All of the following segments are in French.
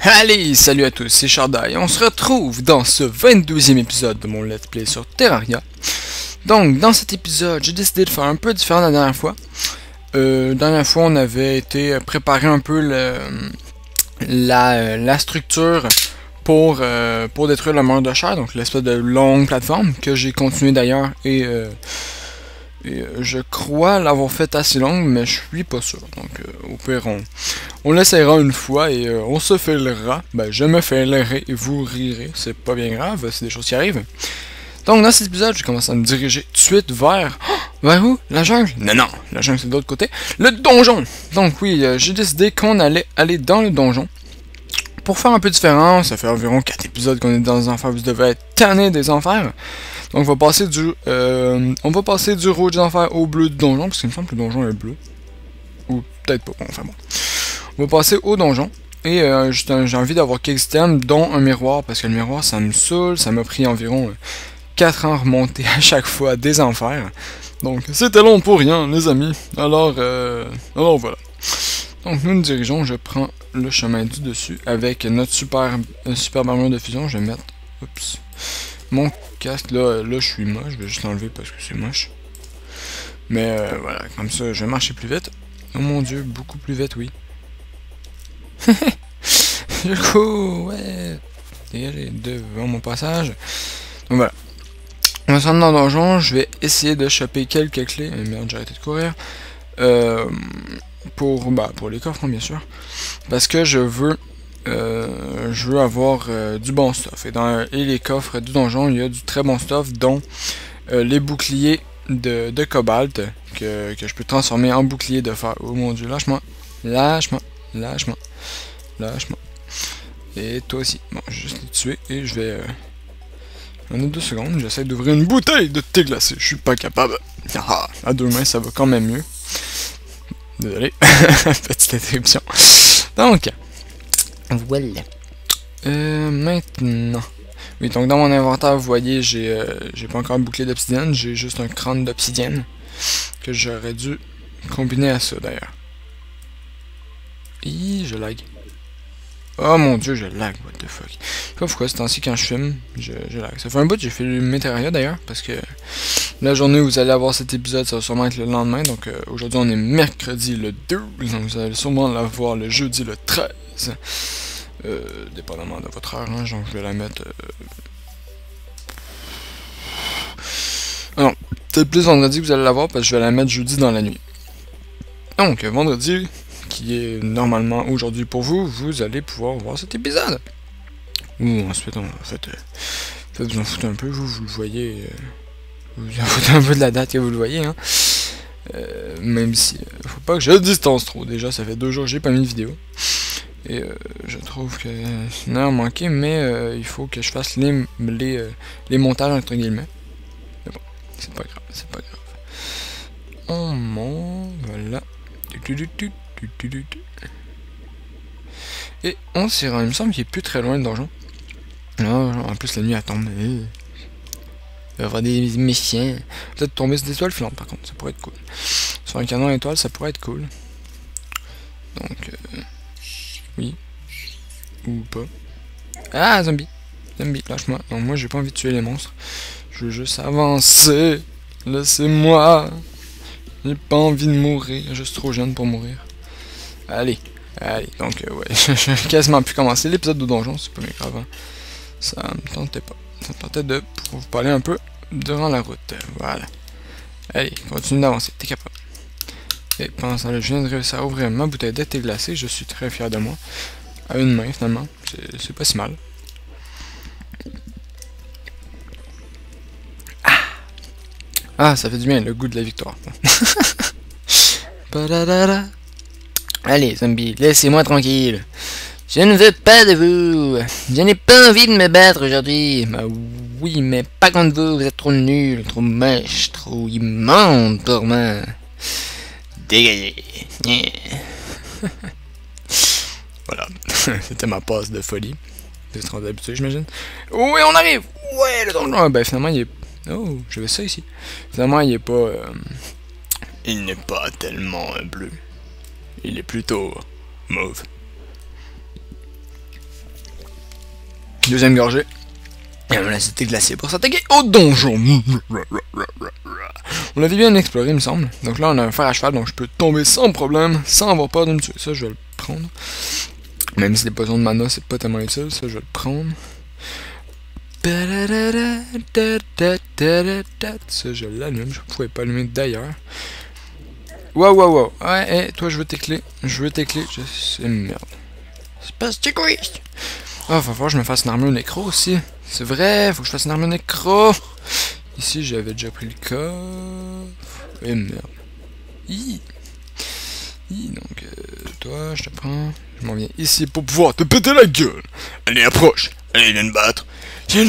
Allez, salut à tous, c'est Chardai. On se retrouve dans ce 22e épisode de mon Let's Play sur Terraria. Donc, dans cet épisode, j'ai décidé de faire un peu différent de la dernière fois. Dernière fois, on avait été préparer un peu la structure pour détruire le mur de chair, donc l'espèce de longue plateforme que j'ai continué d'ailleurs et je crois l'avoir fait assez longue, mais je suis pas sûr. Donc, au pire, on l'essayera une fois et on se fêlera. Ben, je me fêlerai et vous rirez. C'est pas bien grave, c'est des choses qui arrivent. Donc, dans cet épisode, je commence à me diriger tout de suite vers... vers où? La jungle? Non, la jungle c'est de l'autre côté. Le donjon! Donc oui, j'ai décidé qu'on allait aller dans le donjon. Pour faire un peu différent, ça fait environ 4 épisodes qu'on est dans les enfers, vous devez être tanné des enfers. Donc on va passer du rouge des enfers au bleu du donjon, parce qu'il me semble que le donjon est bleu. Ou peut-être pas, bon, enfin bon. On va passer au donjon. Et j'ai envie d'avoir quelques items, dont un miroir, parce que le miroir ça me saoule, ça m'a pris environ 4 ans à remonter à chaque fois des enfers. Donc c'était long pour rien les amis. Alors voilà. Donc nous dirigeons, je prends le chemin du dessus avec notre super armure de fusion. Je vais mettre mon casque, là je suis moche, je vais juste l'enlever parce que c'est moche. Mais voilà, comme ça je vais marcher plus vite. Oh mon dieu, beaucoup plus vite, oui. Je cours, ouais. Dégagez devant mon passage. Donc voilà. On va se rendre dans le donjon, je vais essayer de choper quelques clés. Merde, j'ai arrêté de courir. Pour les coffres, bien sûr. Parce que je veux avoir du bon stuff. Et les coffres du donjon, il y a du très bon stuff, dont les boucliers de cobalt que je peux transformer en bouclier de fer. Oh mon dieu, lâche-moi. Lâche-moi. Lâche-moi. Lâche-moi. Et toi aussi. Bon, je vais juste les tuer et je vais... On a 2 secondes, j'essaie d'ouvrir une bouteille de thé glacé. Je suis pas capable. Ah, à 2 mains, ça va quand même mieux. Désolé. Petite interruption. Donc, voilà. Maintenant. Oui, donc dans mon inventaire, vous voyez, j'ai pas encore un bouclier d'obsidienne, j'ai juste un crâne d'obsidienne que j'aurais dû combiner à ça d'ailleurs. Je lag. Oh mon dieu, je lag, what the fuck. Je sais pas pourquoi, c'est temps-ci quand je filme, je lag. Ça fait un bout que j'ai fait le Terraria d'ailleurs, parce que la journée où vous allez avoir cet épisode, ça va sûrement être le lendemain. Donc aujourd'hui on est mercredi le 12, donc vous allez sûrement l'avoir le jeudi le 13. Dépendamment de votre heure, hein, donc je vais la mettre... non, c'est plus vendredi que vous allez l'avoir, parce que je vais la mettre jeudi dans la nuit. Donc vendredi... qui est normalement aujourd'hui pour vous, vous allez pouvoir voir cet épisode. Ou ensuite, vous en foutez un peu, vous le voyez, vous en foutez un peu de la date que vous le voyez, hein. Même si, faut pas que je distance trop, déjà ça fait 2 jours que j'ai pas mis de vidéo. Et je trouve que c'est une heure manquée, mais il faut que je fasse les montages entre guillemets. Mais bon, c'est pas grave, c'est pas grave. On monte, voilà. Et on s'y rend, il me semble qu'il est plus très loin le donjon. En plus la nuit elle tombe. Il va y avoir des méfiants. Peut-être tomber sur des étoiles filantes par contre, ça pourrait être cool. Sur un canon à étoiles, ça pourrait être cool. Donc, oui. Ou pas. Ah, zombie. Zombie, lâche-moi. Donc moi j'ai pas envie de tuer les monstres. Je veux juste avancer. Laissez-moi. J'ai pas envie de mourir, je suis trop jeune pour mourir. Allez, donc ouais, j'ai quasiment pu commencer l'épisode de donjon, c'est pas bien grave, hein. Ça me tentait pas. Ça me tentait de vous parler un peu durant la route, voilà. Allez, continue d'avancer, t'es capable. Et pendant ça, je viens de réussir à ouvrir ma bouteille de thé glacé, je suis très fier de moi. À une main finalement, c'est pas si mal. Ah, ça fait du bien, le goût de la victoire. Allez, zombie, laissez-moi tranquille. Je ne veux pas de vous. Je n'ai pas envie de me battre aujourd'hui. Bah oui, mais pas contre vous. Vous êtes trop nuls, trop moches, trop immondes pour moi. Dégagez. Voilà, c'était ma passe de folie. Vous êtes rendu habitué, j'imagine. Oui, on arrive. Ouais, le donjon. Ben finalement, il est... Oh, j'avais ça ici. Finalement, il est pas... Il n'est pas tellement bleu. Il est plutôt mauve. Deuxième gorgée. Et on a cité glacé pour s'attaquer au donjon. On l'avait bien exploré, il me semble. Donc là, on a un fer à cheval, donc je peux tomber sans problème, sans avoir peur de me tuer. Ça, je vais le prendre. Même si les potions de mana, c'est pas tellement utile, ça, je vais le prendre. Ça, je l'allume. Je pouvais pas allumer d'ailleurs. Wow. Ouais, toi, je veux tes clés. C'est merde. C'est pas ce que ah, faut voir que je me fasse une armure nécro aussi. C'est vrai, faut que je fasse une armure nécro. Ici, j'avais déjà pris le coffre. Et merde. Donc, toi, je te prends. Je m'en viens ici pour pouvoir te péter la gueule. Allez, approche. Allez, viens me battre. Et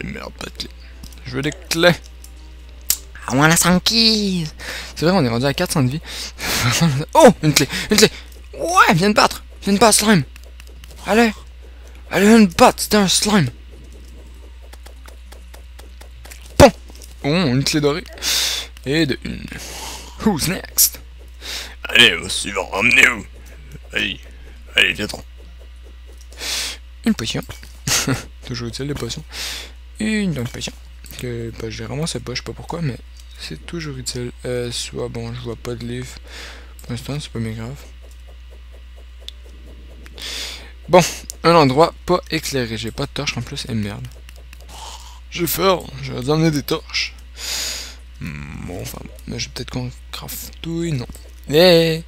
merde, pas de clé. Je veux des clés. I want some keys. C'est vrai, on est rendu à 400 de vie. Oh, une clé. Ouais, viens te battre, slime. Allez, viens me battre, c'était un slime. Bon. Oh, une clé dorée. Et de une. Who's next? Allez, au suivant, emmenez-vous. Allez, viens-t'en. Une potion. Toujours utile, les potions. Une autre potion. Que j'ai ramassé pas, je sais pas pourquoi, mais c'est toujours utile. Soit bon, je vois pas de livre. Pour l'instant, c'est pas bien grave. Bon, un endroit pas éclairé. J'ai pas de torche en plus, et merde. J'ai peur, j'aurais dû emmener des torches. Bon, enfin, mais j'ai peut-être qu'on craftouille, non. Hey!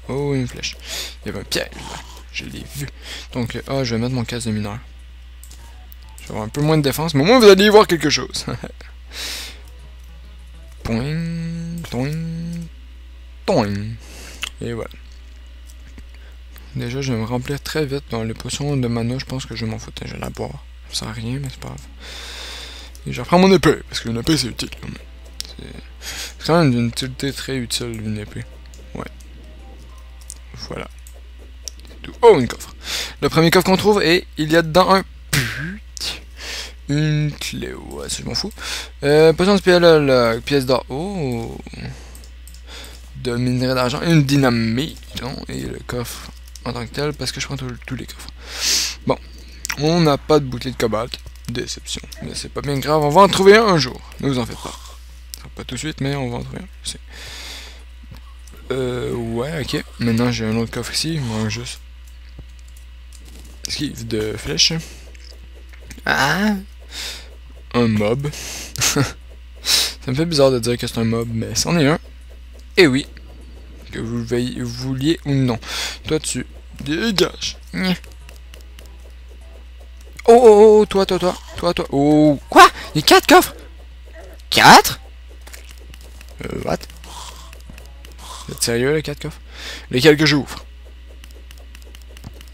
Oh, une flèche. Il y avait un piège là. Je l'ai vu. Donc, je vais mettre mon casque de mineur. Je vais avoir un peu moins de défense, mais au moins vous allez y voir quelque chose. Toing. Et voilà. Déjà, je vais me remplir très vite dans les potions de mana. Je pense que je vais m'en foutre. Je vais la boire. Ça sert à rien, mais c'est pas grave. Et je reprends mon épée, parce qu'une épée c'est utile. C'est quand même d'une utilité très utile, une épée. Ouais. Voilà. Oh, une coffre. Le premier coffre qu'on trouve, et il y a dedans un une clé. Ouais, ça je m'en fous. Potion de spéciale, pièce d'or. Oh. De minerai d'argent. Une dynamite. Et le coffre en tant que tel, parce que je prends tous les coffres. Bon. On n'a pas de bouclier de cobalt. Déception. Mais c'est pas bien grave, on va en trouver un jour. Ne vous en faites pas. Pas tout de suite, mais on va en trouver un. Je sais. Ouais, ok. Maintenant j'ai un autre coffre ici. Il manque juste. Esquive de flèche. Ah! Un mob. Ça me fait bizarre de dire que c'est un mob, mais c'en est un. Et oui. Que vous le vouliez ou non. Toi, tu dégages. Oh, toi. Oh, quoi? Il y a 4 coffres? 4? What? Vous êtes sérieux, les 4 coffres? Lesquels que j'ouvre?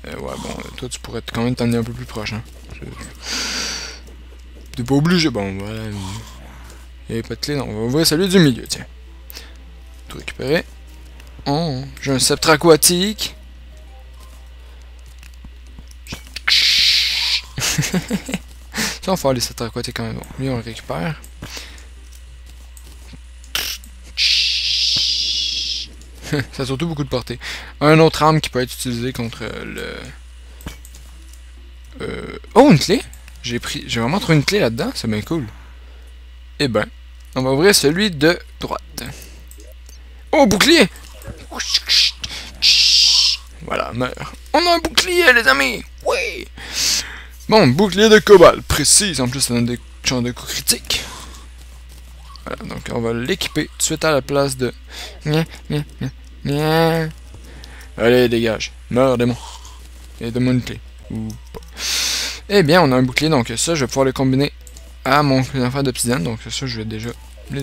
Ouais, bon, toi, tu pourrais quand même t'emmener un peu plus proche, hein. T'es pas obligé, bon, voilà. Il n'y avait pas de clé, non. On va ouvrir celui du milieu, tiens. Tout récupérer. Oh, j'ai un sceptre aquatique. Ça, on va faire les sceptres aquatiques quand même. Bon, lui, on le récupère. Ça a surtout beaucoup de portée. Un autre arme qui peut être utilisée contre le... Oh, une clé! J'ai vraiment trouvé une clé là-dedans, c'est bien cool. Eh ben, on va ouvrir celui de droite. Oh, bouclier! Voilà, meurt. On a un bouclier, les amis! Oui! Bon, bouclier de cobalt, précise. En plus, ça donne des chances de coups critiques. Voilà, donc on va l'équiper tout de suite à la place de... Allez, dégage. Meurs, démon. Et donne-moi une clé. Ou pas. Eh bien, on a un bouclier, donc ça, je vais pouvoir le combiner à mon enfant d'obsidienne. Donc ça, je vais déjà le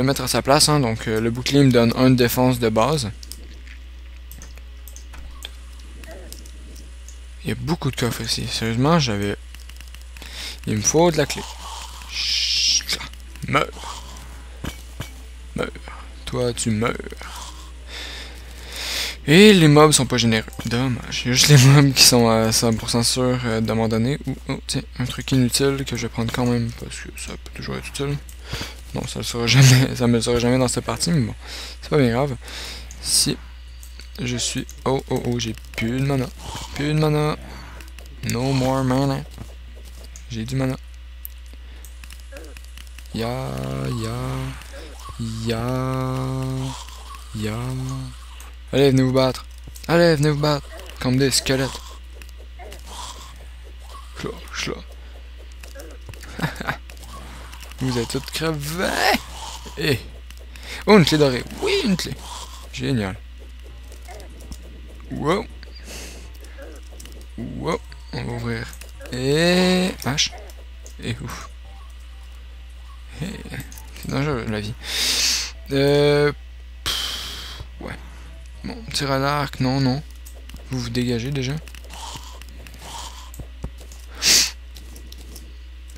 mettre à sa place. Hein. Donc le bouclier me donne 1 de défense de base. Il y a beaucoup de coffres ici. Sérieusement, il me faut de la clé. Meurs. Toi, tu meurs. Et les mobs sont pas généreux. Dommage. Il y a juste les mobs qui sont à 100% sûrs de m'en donner. Oh, tiens, un truc inutile que je vais prendre quand même parce que ça peut toujours être utile. Non, ça le sera jamais. Ça me le sera jamais dans cette partie, mais bon. C'est pas bien grave. Si. Je suis... Oh, oh, oh, j'ai plus de mana. Plus de mana. No more mana. J'ai du mana. Ya. Allez, venez vous battre. Allez, venez vous battre. Comme des squelettes. Chla. Vous êtes toutes crevés. Eh. Oh, une clé dorée. Oui, une clé. Génial. Wow. Wow. On va ouvrir. Et... H. Et ouf. C'est dangereux, la vie. Ouais. Bon, tir à l'arc. Non. Vous vous dégagez déjà.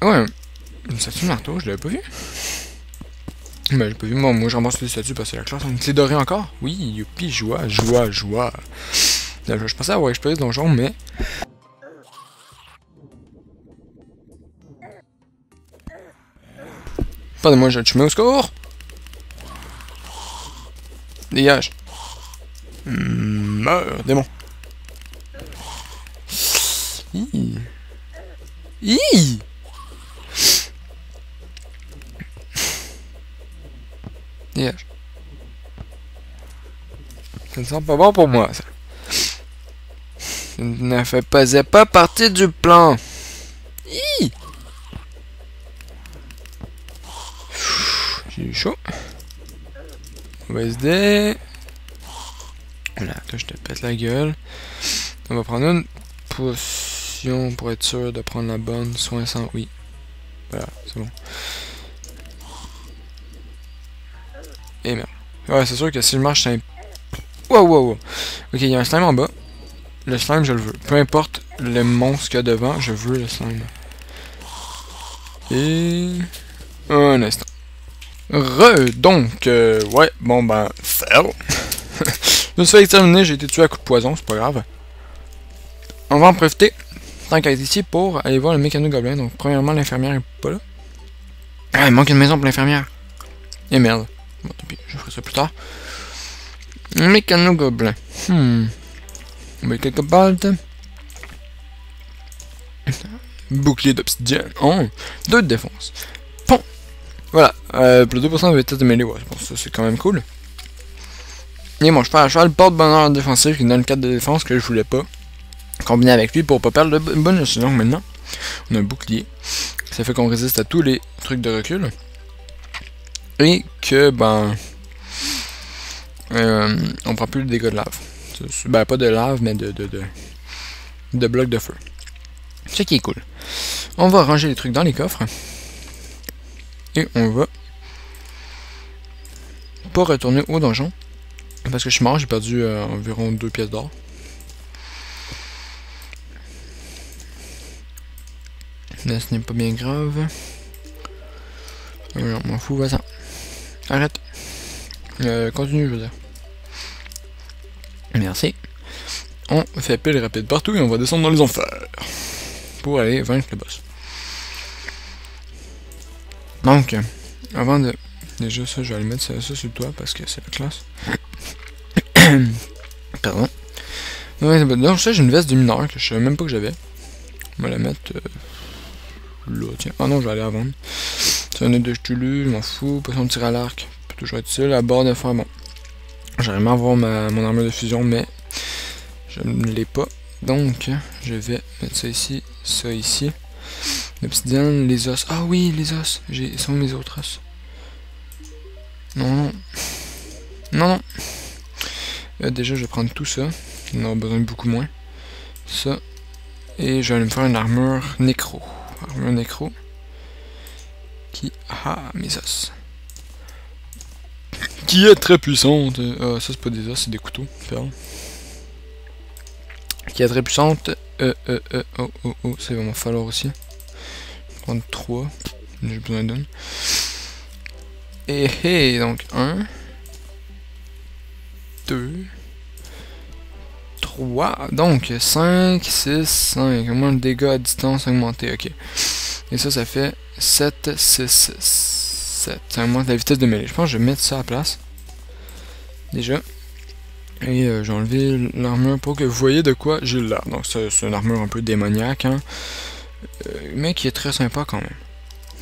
Ouais. Une statue de marteau, je l'avais pas vu. Ben, j'ai pas vu. Bon, moi, je ramasse les statues parce que c'est la classe. Une clé dorée encore? Oui, youpi, joie. Je pensais avoir exploré ce donjon, mais... Pardonnez-moi, je mets au secours! Dégage! Meurs, démon! Hi! Dégage! Ça ne sent pas bon pour moi, ça. Ça ne faisait pas partie du plan. Hi! J'ai eu chaud. OSD. Voilà, là je te pète la gueule. On va prendre une potion pour être sûr de prendre la bonne. Soin sans... Oui. Voilà, c'est bon. Et merde. Ouais, c'est sûr que si je marche, c'est un... Wow. Ok, il y a un slime en bas. Le slime, je le veux. Peu importe le monstre qu'il y a devant, je veux le slime. Et... Un instant. Donc, ouais, bon ben, fail. Je me suis fait exterminer, j'ai été tué à coup de poison, c'est pas grave. On va en profiter, tant qu'à être ici, pour aller voir le mécano-gobelin. Donc, premièrement, l'infirmière est pas là. Ah, il manque une maison pour l'infirmière. Et merde. Bon, tant pis, je ferai ça plus tard. Mécano-gobelin. Mais quelques balles. Bouclier d'obsidienne. Oh, 2 de défense. Bon. Voilà. Plus 2% de vitesse de mêlée. Ouais, bon, ça c'est quand même cool. Et mon cheval porte-bonheur défensif qui donne 4 de défense que je voulais pas. Combiné avec lui pour pas perdre le bonus. Donc maintenant, on a un bouclier. Ça fait qu'on résiste à tous les trucs de recul. Et que, ben... on prend plus le dégât de lave. Ben, pas de lave, mais de blocs de feu. Ce qui est cool. On va ranger les trucs dans les coffres. Et on va pas retourner au donjon. Parce que je suis mort, j'ai perdu environ 2 pièces d'or. Mais ce n'est pas bien grave. On m'en fout, vas-y. Arrête. Continue, je veux dire. Merci. On fait pile rapide partout et on va descendre dans les enfers. Pour aller vaincre le boss. Donc, avant de... Déjà ça, je vais aller mettre ça sur le toit parce que c'est la classe. Pardon. Ouais, donc ça, j'ai une veste de mineur que je savais même pas que j'avais. On va la mettre là, tiens. Ah non, je vais aller la vendre. C'est un œil de Cthulhu, je m'en fous. Potion de tir à l'arc, peut toujours être utile. La barre de fer, bon. J'aimerais bien avoir mon armure de fusion, mais je ne l'ai pas. Donc, je vais mettre ça ici. L'obsidienne, les os. Ah oui, les os. Sont mes autres os. Non. Déjà, je vais prendre tout ça. On aura besoin de beaucoup moins. Ça. Et je vais aller me faire une armure nécro. Armure nécro. Qui a mes os. Qui est très puissante. Ah, ça, c'est pas des os, c'est des couteaux. Pardon. Qui est très puissante. Oh, ça va m'en falloir aussi. Je vais prendre 3. J'ai besoin d'une. Et donc 1, 2, 3, donc 5, 6, 5. Comment le dégât à distance augmenté, ok. Et ça fait 7, 6, 7. Ça augmente la vitesse de mêlée. Je pense que je vais mettre ça à place. Déjà. Et j'ai enlevé l'armure pour que vous voyez de quoi j'ai l'air. Donc c'est une armure un peu démoniaque, hein, mais qui est très sympa quand même.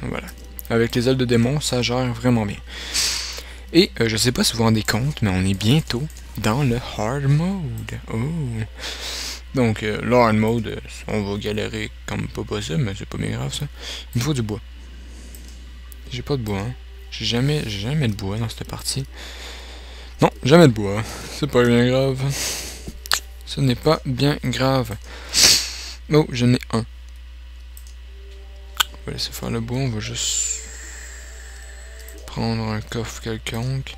Donc, voilà. Avec les ailes de démon, ça gère vraiment bien. Et je sais pas si vous vous rendez compte, mais on est bientôt dans le hard mode. Oh. Donc le hard mode, on va galérer comme pas possible, mais c'est pas bien grave ça. Il me faut du bois. J'ai pas de bois, hein. J'ai jamais de bois dans cette partie. Non, jamais de bois. C'est pas bien grave. Ce n'est pas bien grave. Oh, j'en ai un. On va laisser faire le bois, on va juste prendre un coffre quelconque.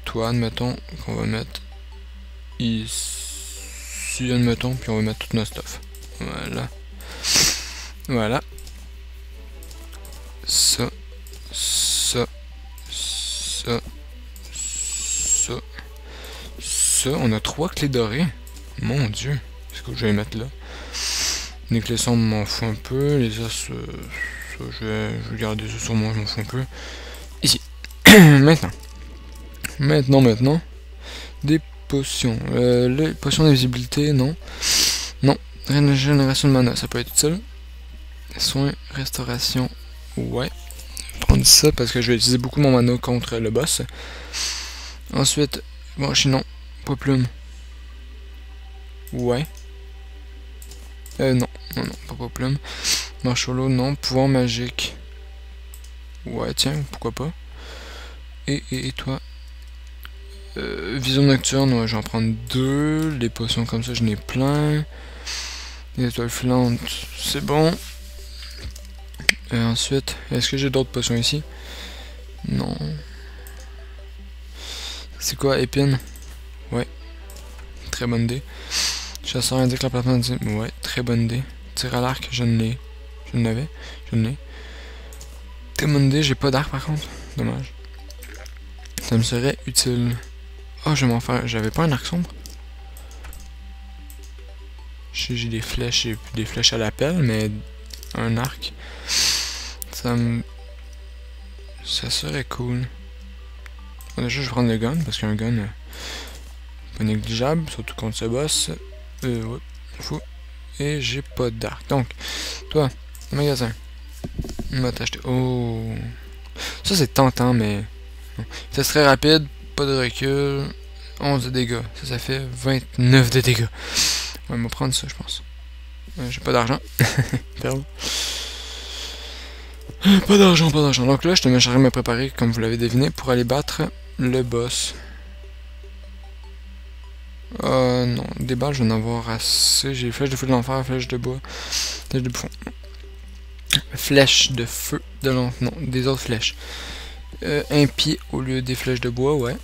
Toi, admettons, qu'on va mettre ici, admettons, puis on va mettre tout notre stuff. Voilà. Voilà. Ça. On a 3 clés dorées. Mon dieu. Qu'est-ce que je vais mettre là? Les clés sombres m'en fous un peu. Les os, ça, je vais garder ça sur moi, je m'en fous un peu. Ici. Maintenant. Des potions. Les potions d'invisibilité, non. Non. Régénération de mana, ça peut être utile. Soins, restauration, ouais. Je vais prendre ça parce que je vais utiliser beaucoup mon mana contre le boss. Ensuite, bon, non. Pas plume. Ouais. Non, pas plume. Marche au lot, non. Pouvoir magique. Ouais, tiens, pourquoi pas. Et toi? Vision nocturne, ouais, j'en prends 2. Les potions comme ça, j'en ai plein. Les étoiles filantes, c'est bon. Et ensuite, est-ce que j'ai d'autres potions ici? Non. C'est quoi, épine? Ouais. Très bonne idée. Chasseur indique l'emplacement de... Ouais, très bonne idée. Tir à l'arc, je l'ai. Je l'avais. Je l'ai. Très bonne idée, j'ai pas d'arc par contre. Dommage. Ça me serait utile. Oh, je vais m'en faire. J'avais pas un arc sombre. J'ai des flèches à l'appel, mais un arc. Ça serait cool. Bon, déjà, je vais prendre le gun, parce qu'un gun, pas négligeable, surtout contre ce boss. Ouais, fou. Et j'ai pas d'arc. Donc, toi, magasin. On va t'acheter. Oh. Ça, c'est tentant, mais... Ça serait rapide, pas de recul. 11 de dégâts. Ça fait 29 de dégâts. Ouais, on va prendre ça, je pense. J'ai pas d'argent. Pardon. Pas d'argent. Donc là, je te mets à me préparer, comme vous l'avez deviné, pour aller battre le boss. Non, des balles, je vais en avoir assez. J'ai flèche de feu de l'enfer, flèche de bois, flèche de bouffon. Flèche de feu de l'enfer, non, des autres flèches. Un pied au lieu des flèches de bois, ouais.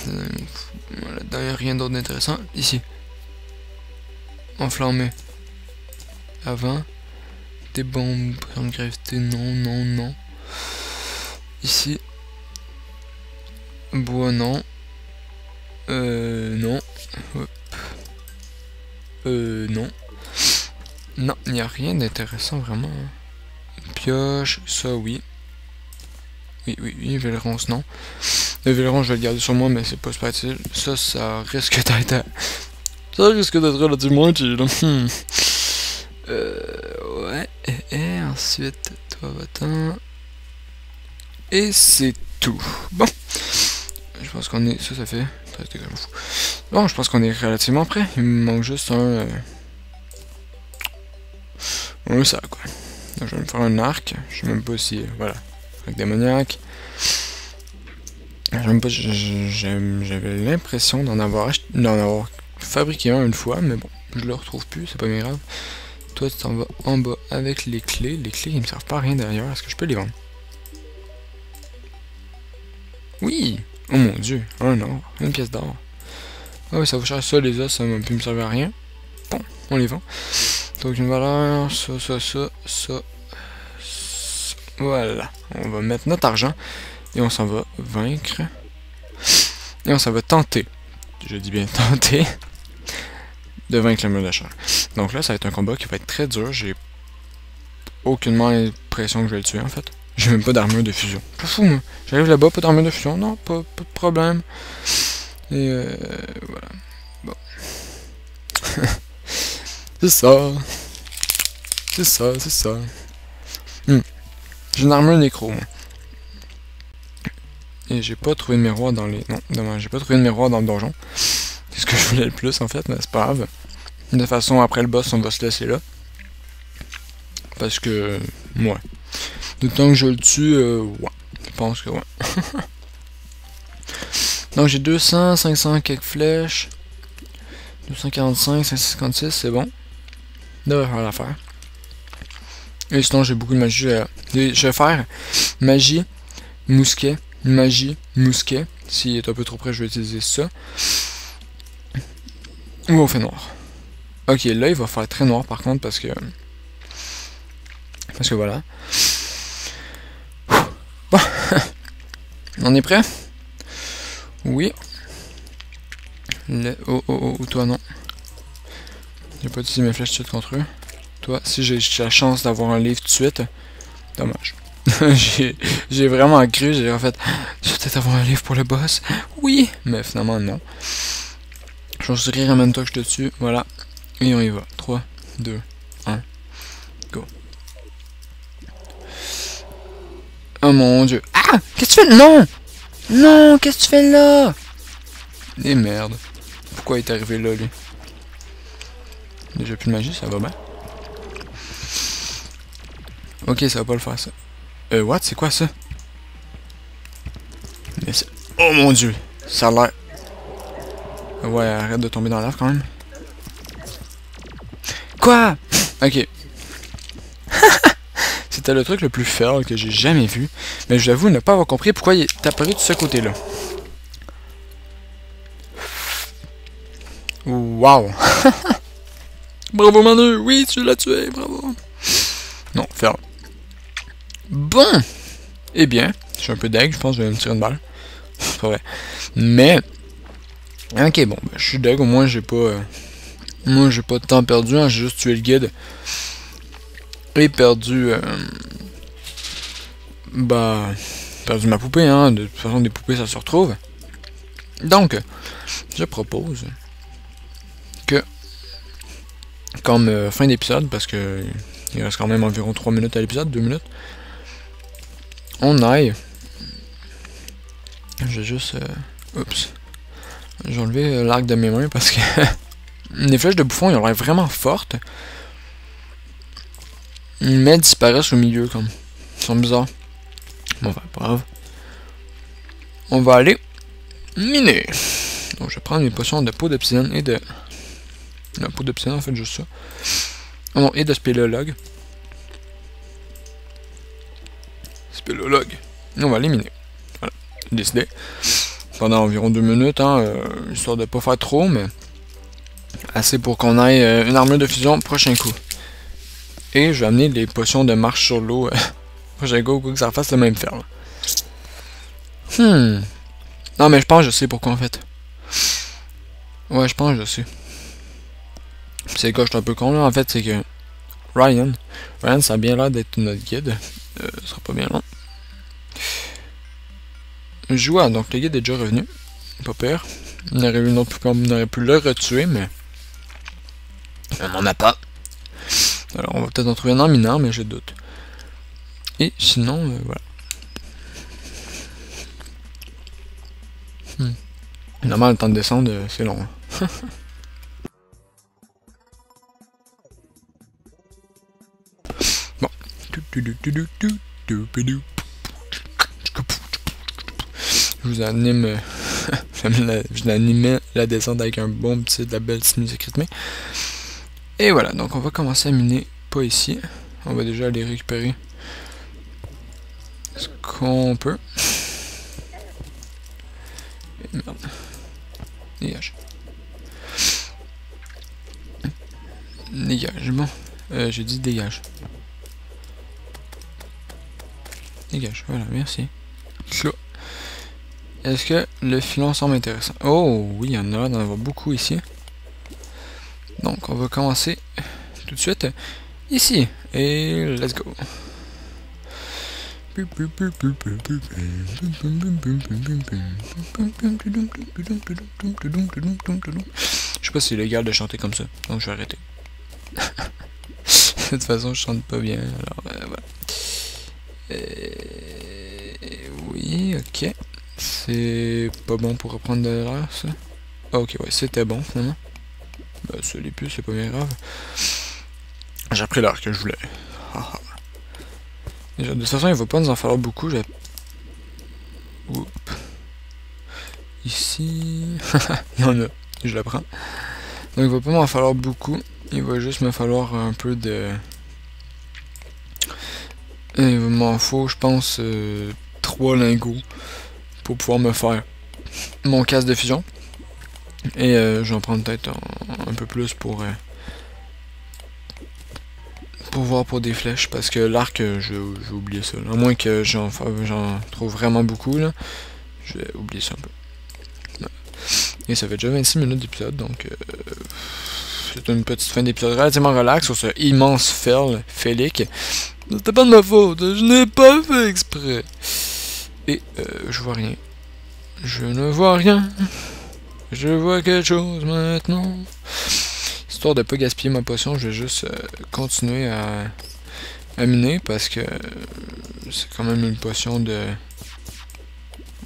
Voilà, derrière, rien d'autre d'intéressant. Ici. Enflammé. Avant. Des bombes en gravité, non. Ici. Bois, non. Non. Hop. Non. Non, il n'y a rien d'intéressant vraiment. Une pioche, ça oui. Oui, Véléronce, non. Le Véléron, je vais le garder sur moi, mais c'est pas super utile. Ça risque d'être... Ça risque d'être relativement utile. Ouais. Et ensuite, toi, va-t'en. Et c'est tout. Bon. Je pense qu'on est... Ça fait... Bon, je pense qu'on est relativement prêt. Il me manque juste un sac, quoi. Donc, je vais me faire un arc. Je sais même pas si... Voilà. Arc démoniaque. J'avais l'impression d'en avoir fabriqué un une fois, mais bon, je le retrouve plus, c'est pas bien grave. Toi, tu t'en vas en bas avec les clés. Les clés, ils me servent pas à rien derrière. Est-ce que je peux les vendre? Oui! Oh mon dieu, un or, une pièce d'or. Ah oui, ça vaut cher ça, les os, ça m'a pu me servir à rien. Bon, on les vend. Donc une valeur, ça. Voilà. On va mettre notre argent et on s'en va vaincre. Et on s'en va tenter. Je dis bien tenter. De vaincre le mur de chair. Donc là, ça va être un combat qui va être très dur. J'ai aucunement l'impression que je vais le tuer en fait. J'ai même pas d'armure de fusion. Pas fou, moi. J'arrive là-bas, pas d'armure de fusion. Non, pas de problème. Et voilà. Bon. C'est ça. C'est ça, c'est ça. J'ai une armure nécro, moi. Et j'ai pas trouvé de miroir dans les... Non, dommage, j'ai pas trouvé de miroir dans le donjon. C'est ce que je voulais le plus, en fait, mais c'est pas grave. De toute façon, après le boss, on va se laisser là. Parce que... Ouais. De temps que je le tue, ouais. Je pense que ouais. Donc j'ai 200, 500 quelques flèches. 245, 556, c'est bon. Devrait faire l'affaire. Et sinon j'ai beaucoup de magie. Je vais faire magie, mousquet, magie, mousquet. S'il est un peu trop près, je vais utiliser ça. Ou on fait noir. Ok, là il va faire très noir par contre parce que voilà. Bon. On est prêt? Oui. Oh, toi non. J'ai pas utilisé mes flèches tout de suite contre eux. Toi, si j'ai la chance d'avoir un livre tout de suite, dommage. j'ai vraiment cru, j'ai en fait, je vais peut-être avoir un livre pour le boss. Oui, mais finalement non. Je vais ramène toi que je te tue, voilà. Et on y va. 3, 2, 1, go. Oh mon dieu. Ah! Qu'est-ce que tu fais? Non! Non! Qu'est-ce que tu fais là? Et merde. Pourquoi il est arrivé là, lui? Déjà plus de magie, ça va bien. Ok, ça va pas le faire, ça. What? C'est quoi, ça? Oh mon dieu! Ça a l'air... Ouais, arrête de tomber dans l'ave, quand même. Quoi? Ok. C'était le truc le plus fail que j'ai jamais vu. Mais je l'avoue ne pas avoir compris pourquoi il est apparu de ce côté-là. Wow! Bravo Manu! Oui, tu l'as tué, bravo! Non, ferme. Bon! Eh bien, je suis un peu deg, je pense que je vais me tirer une balle. C'est pas vrai. Mais... Ok, bon, ben, je suis deg, au moins j'ai pas... Moi j'ai pas de temps perdu, hein, j'ai juste tué le guide. Et perdu... perdu ma poupée, hein. De toute façon, des poupées, ça se retrouve. Donc, je propose que, comme fin d'épisode, parce que il reste quand même environ 3 minutes à l'épisode, 2 minutes, on aille. Je vais juste... oups. J'ai enlevé l'arc de mes mains parce que les flèches de bouffon, ils ont l'air vraiment fortes. Mais disparaissent au milieu, comme. Ils sont bizarres. Bon, pas grave. On va aller miner. Donc, je vais prendre mes potions de peau d'obsidienne et de... La peau d'obsidienne, en fait, juste ça. Oh non, et de spéléologue. Spéléologue. On va les miner. Voilà, décidé. Pendant environ 2 minutes, hein, histoire de pas faire trop, mais assez pour qu'on aille une armure de fusion prochain coup. Et je vais amener les potions de marche sur l'eau prochain coup, que ça fasse le même faire. Non, mais je pense que je sais pourquoi en fait. Ouais, je pense que je sais. C'est quoi, je suis un peu con là, en fait, c'est que Ryan, ça a bien l'air d'être notre guide. Ce sera pas bien long. Joua, donc le guide est déjà revenu. Pas pire. On aurait eu une autre comme on aurait pu le retuer, mais on n'en a pas. Alors on va peut-être en trouver un en mineur, mais je doute. Et sinon, voilà. Normalement, le temps de descendre, c'est long. Hein. Bon. Je vous anime... je l'animais la descente avec un bon petit de la belle petite musique rythmée. Et voilà, donc on va commencer à miner, pas ici. On va déjà aller récupérer ce qu'on peut. Et merde. Dégage. Dégage, bon. J'ai dit dégage. Dégage, voilà, merci. Est-ce que le filon semble intéressant? Oh, oui, il y en a, on en a beaucoup ici. Donc, on va commencer tout de suite ici. Et let's go. sais pas si c'est légal de chanter comme ça, donc je vais arrêter. De toute façon, je chante pas bien, alors voilà. Oui, ok. C'est pas bon pour reprendre de l'air, ça. Ah, ok, ouais, c'était bon, finalement. Ben, ça l'est plus, c'est pas bien grave. J'ai pris l'air que je voulais. Déjà, de toute façon, il va pas nous en falloir beaucoup. Oups. Ici... il y en a. Je le prends. Donc, il va pas m'en falloir beaucoup. Il va juste me falloir un peu de... Il m'en faut, je pense, 3 lingots pour pouvoir me faire mon casque de fusion. Et je vais en prendre peut-être un peu plus pour voir pour des flèches, parce que l'arc, j'ai oublié ça. À moins que j'en trouve vraiment beaucoup, là, je vais oublier ça un peu. Voilà. Et ça fait déjà 26 minutes d'épisode, donc c'est une petite fin d'épisode relativement relax sur ce immense ferle félique. C'était pas de ma faute, je n'ai pas fait exprès. Et je vois rien. Je ne vois rien. Je vois quelque chose maintenant. Histoire de pas gaspiller ma potion, je vais juste continuer à miner parce que c'est quand même une potion de...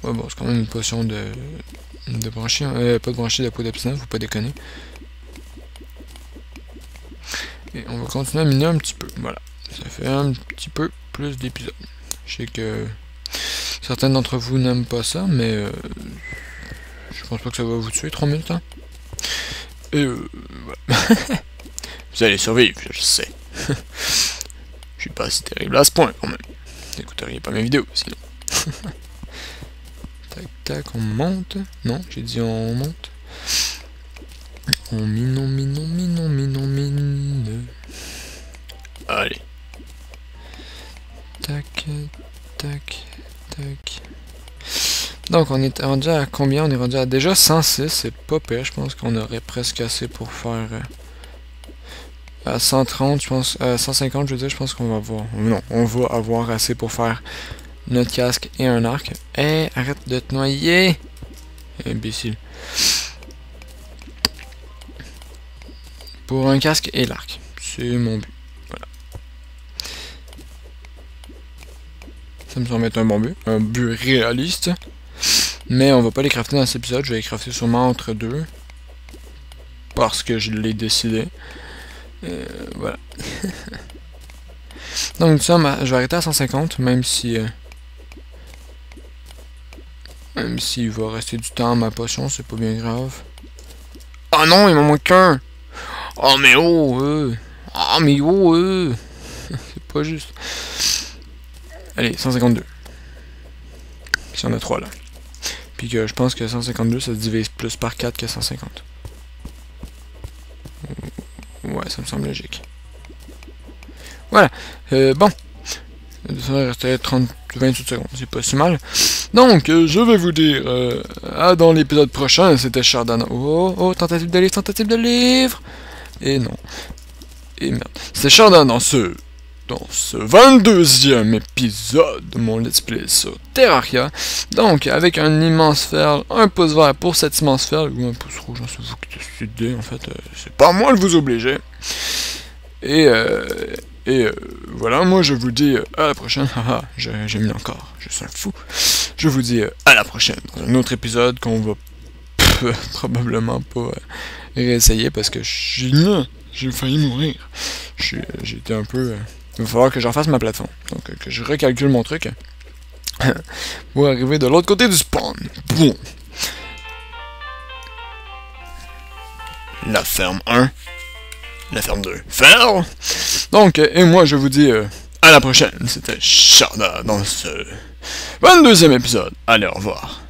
Ouais, bon, c'est quand même une potion de branchie, pas de branchie de peau d'obsidienne, faut pas déconner. Et on va continuer à miner un petit peu, voilà. Ça fait un petit peu plus d'épisodes. Je sais que certains d'entre vous n'aiment pas ça, mais je pense pas que ça va vous tuer 3 minutes, hein. Et voilà. Vous allez survivre, je sais. Je suis pas si terrible à ce point quand même. N'écouteriez pas mes vidéos sinon. Tac tac, on monte. Non, j'ai dit on monte. On mine, on mine, on mine, on mine, on mine. Allez. Tac, tac, tac. Donc on est rendu à combien? On est rendu à déjà 106, c'est pas pire, je pense qu'on aurait presque assez pour faire à 130, je pense, à 150 je veux dire, je pense qu'on va avoir, non, on va avoir assez pour faire notre casque et un arc. Eh, arrête de te noyer, imbécile. Pour un casque et l'arc, c'est mon but, voilà. Ça me semble être un bon but, un but réaliste. Mais on va pas les crafter dans cet épisode, je vais les crafter sûrement entre deux. Parce que je l'ai décidé. Voilà. Donc ça, je vais arrêter à 150, même si... même s'il va rester du temps à ma potion, c'est pas bien grave. Oh non, il m'en manque qu'un! Oh mais oh, ah mais oh, c'est pas juste. Allez, 152. Puis on a 3 là. Puis que je pense que 152 ça se divise plus par 4 que 150. Ouais, ça me semble logique. Voilà. Bon. Ça va rester 28 secondes, c'est pas si mal. Donc, je vais vous dire dans l'épisode prochain, c'était Chardana. Oh, tentative de livre. Et non. Et merde. C'est Chardana dans ce 22e épisode de mon let's play sur Terraria. Donc, avec un immense ferle, un pouce vert pour cet immense ferle, ou un pouce rouge, c'est vous qui décidez, en fait, c'est pas moi de vous obliger. Et voilà, moi je vous dis à la prochaine. Haha, j'ai mis encore, je suis un fou. Je vous dis à la prochaine dans un autre épisode qu'on va probablement pas réessayer parce que j'ai failli mourir. J'ai été un peu... il va falloir que j'en fasse ma plateforme. Donc que je recalcule mon truc pour arriver de l'autre côté du spawn. Bon. La ferme 1. La ferme 2. Ferme. Donc, et moi je vous dis à la prochaine. C'était Charda dans ce 22e épisode. Allez, au revoir.